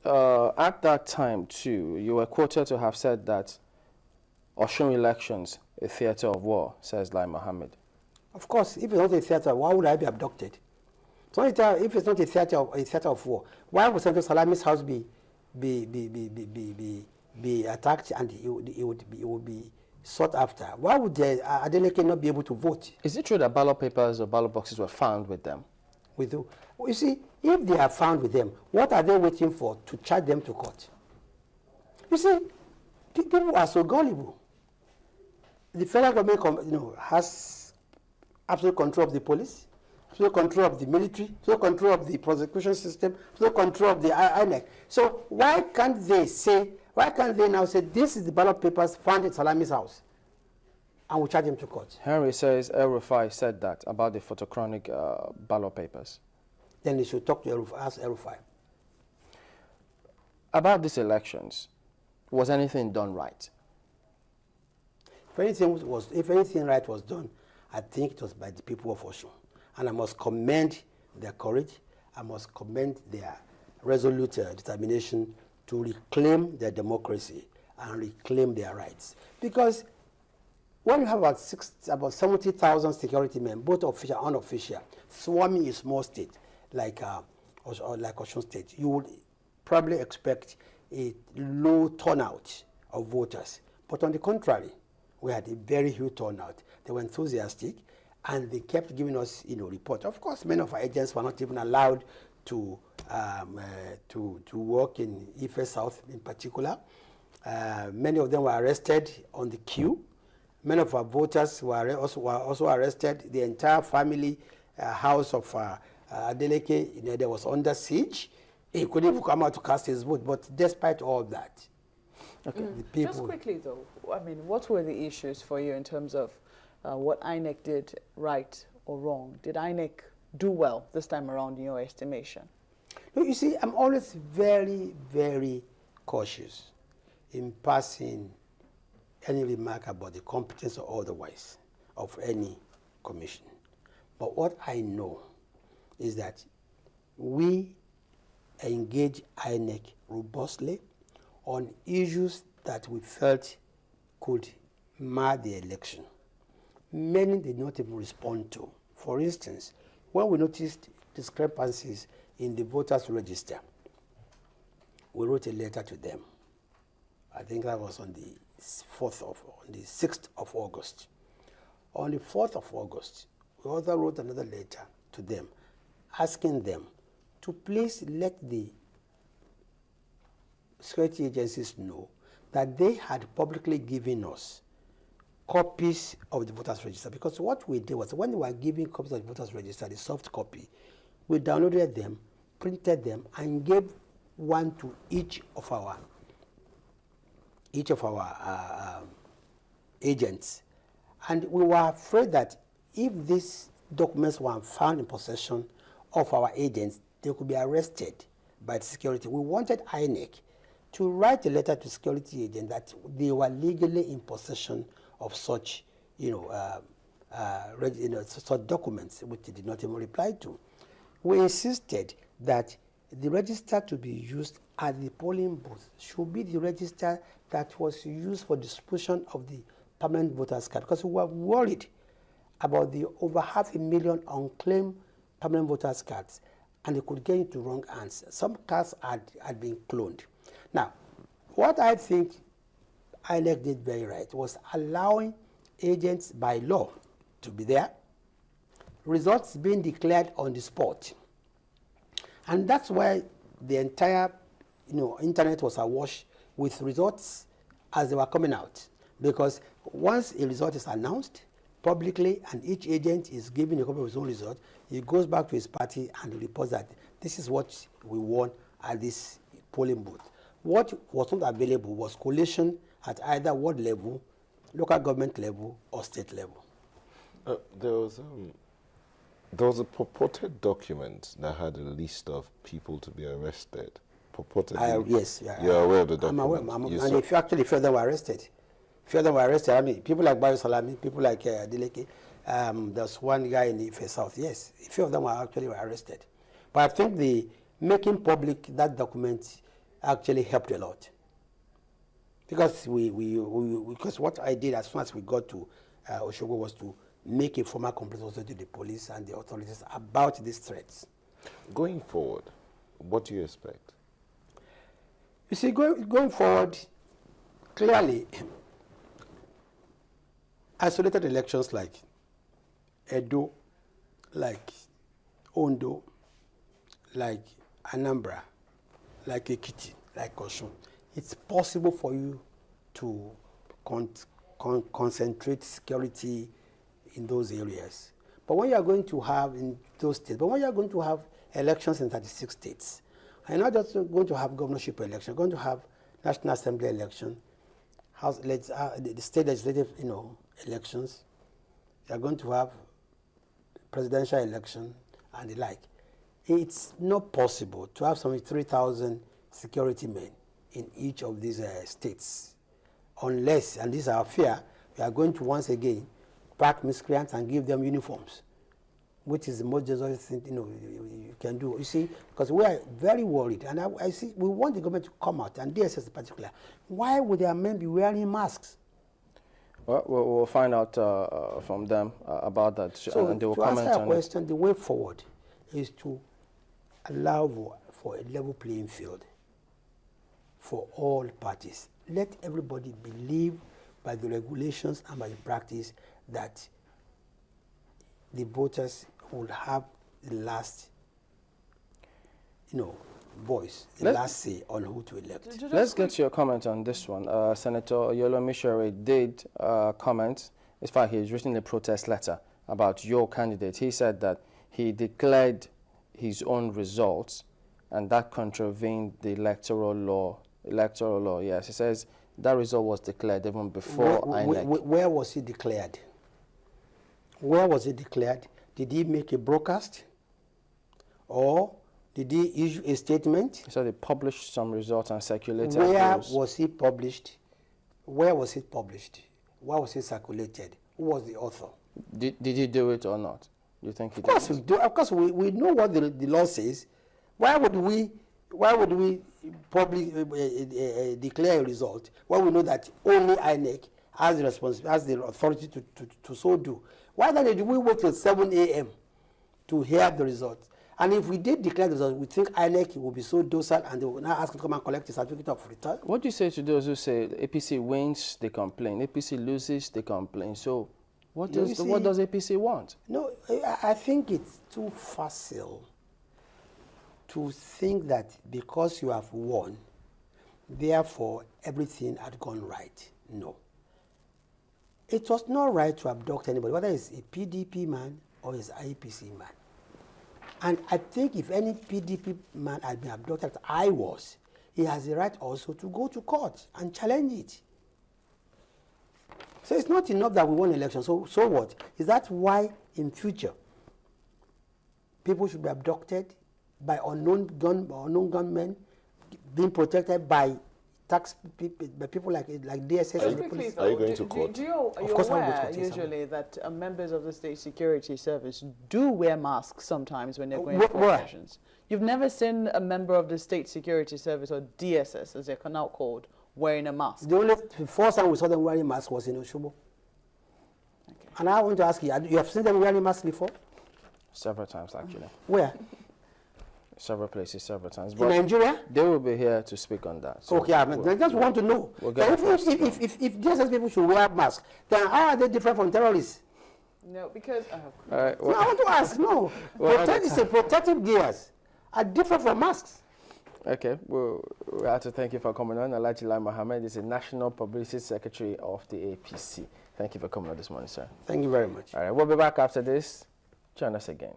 at that time too, you were quoted to have said that Osun elections a theater of war, says Lai Mohammed. Of course, if it's not a theater, why would I be abducted? So if it's not a theater of war, why would Senator Salami's house be attacked and it would be sought after? Why would Adeleke not be able to vote? Is it true that ballot papers or ballot boxes were found with them? With who? Well, you see, if they are found with them, what are they waiting for to charge them to court? You see, people are so gullible. The federal government, has absolute control of the police, absolute control of the military, absolute control of the prosecution system, absolute control of the INEC. So why can't they now say, this is the ballot papers found in Salami's house, and we'll charge him to court? Henry says El-Rufai said that about the photochromic ballot papers. Then they should talk to ask El-Rufai. About these elections, was anything done right? If anything right was done, I think it was by the people of Osun. And I must commend their courage. I must commend their resolute determination to reclaim their democracy and reclaim their rights. Because when you have about 70,000 security men, both official and unofficial, swarming a small state like Osun State, you would probably expect a low turnout of voters. But on the contrary, we had a very huge turnout. They were enthusiastic, and they kept giving us, reports. Of course, many of our agents were not even allowed to work in Ife South in particular. Many of them were arrested on the queue. Many of our voters were also arrested. The entire family house of Adeleke, there was under siege. He couldn't even come out to cast his vote. But despite all that, okay. Just quickly though, I mean, what were the issues for you in terms of what INEC did right or wrong? Did INEC do well this time around in your estimation? No, you see, I'm always very, very cautious in passing any remark about the competence or otherwise of any commission. But what I know is that we engage INEC robustly on issues that we felt could mar the election. Many did not even respond to. For instance, when we noticed discrepancies in the voters' register, we wrote a letter to them. I think that was on the 6th of August. On the 4th of August, we also wrote another letter to them, asking them to please let the security agencies know that they had publicly given us copies of the voters register. Because what we did was, when we were giving copies of the voters register, the soft copy, we downloaded them, printed them, and gave one to each of our agents. And we were afraid that if these documents were found in possession of our agents, they could be arrested by the security. We wanted INEC to write a letter to security agents that they were legally in possession of such, such documents, which they did not even reply to. We insisted that the register to be used at the polling booth should be the register that was used for distribution of the permanent voters card, because we were worried about the over 500,000 unclaimed permanent voters cards, and they could get into wrong hands. Some cards had been cloned. Now, what I think INEC did very right was allowing agents by law to be there, results being declared on the spot. And that's why the entire internet was awash with results as they were coming out. Because once a result is announced publicly and each agent is given a copy of his own result, he goes back to his party and reports that this is what we won at this polling booth. What was not available was collation at either ward level, local government level, or state level. There was a purported document that had a list of people to be arrested. Purportedly. Yes. You're aware of the document? I'm aware. And if you actually feel them were arrested. I mean, people like Bayo Salami, people like Adeleke, there's one guy in Ife South, yes. A few of them were actually arrested. But I think the making public that document actually helped a lot. Because because what I did as soon as we got to Osogbo was to make a formal complaint also to the police and the authorities about these threats. Going forward, what do you expect? You see, going forward, clearly, isolated elections like Edo, like Ondo, like Anambra, like Ekiti, like Osun, it's possible for you to concentrate security in those areas. But when you are going to have in those states, but when you are going to have elections in 36 states, and you're not just going to have governorship election, you're going to have National Assembly election, the state legislative, elections. You're going to have presidential election and the like. It's not possible to have some 3,000 security men in each of these states, unless, and this is our fear, we are going to once again pack miscreants and give them uniforms, which is the most dangerous thing you can do. You see, because we are very worried, and I see we want the government to come out, and DSS in particular. Why would their men be wearing masks? Well, we'll find out from them about that, so and they will to comment answer on your question, the way forward is to allow for a level playing field for all parties. Let everybody believe by the regulations and by the practice that the voters will have the last, voice, the last say on who to elect. Let's get your comment on this one. Senator Oyolo did comment. In fact, he's written a protest letter about your candidate. He said that he declared his own results, and that contravened the electoral law. Yes, he says that result was declared even before INEC. Where was he declared? Where was it declared? Did he make a broadcast? Or did he issue a statement? So they published some results and circulated Where those. was he published? Where was it published? Where was it circulated? Who was the author? Did he do it or not? You think he Of course did? we do. Of course we know what the law says. Why would we publicly declare a result when we know that only INEC has the authority to so do? Why did we wait till 7 a.m. to hear the results? And if we did declare the results, we think INEC will be so docile and they will now ask to come and collect a certificate of return. What do you say to those who say APC wins, they complain, APC loses, they complain? So what does APC want? No, I think it's too facile to think that because you have won, therefore everything had gone right. No. It was not right to abduct anybody, whether it's a PDP man or it's an APC man. And I think if any PDP man had been abducted, I was, he has the right also to go to court and challenge it. So it's not enough that we won elections. So what? Is that why in future people should be abducted by unknown gunmen, being protected by people like DSS and the police? Are you going to court? Are you aware usually that members of the State Security Service do wear masks sometimes when they're going to court sessions? You've never seen a member of the State Security Service, or DSS as they're now called, wearing a mask? The first time we saw them wearing masks was in Osogbo. Okay. And I want to ask you, you have seen them wearing masks before? Several times, actually. Where? Several places, several times. In Nigeria? They will be here to speak on that. So okay, I just want to know. If DSS people should wear masks, then how are they different from terrorists? No, because... I want to ask, no. It's a protective gears are different from masks. Okay, well, we have to thank you for coming on. Lai Mohammed is the National Publicity Secretary of the APC. Thank you for coming on this morning, sir. Thank you very much. All right, we'll be back after this. Join us again.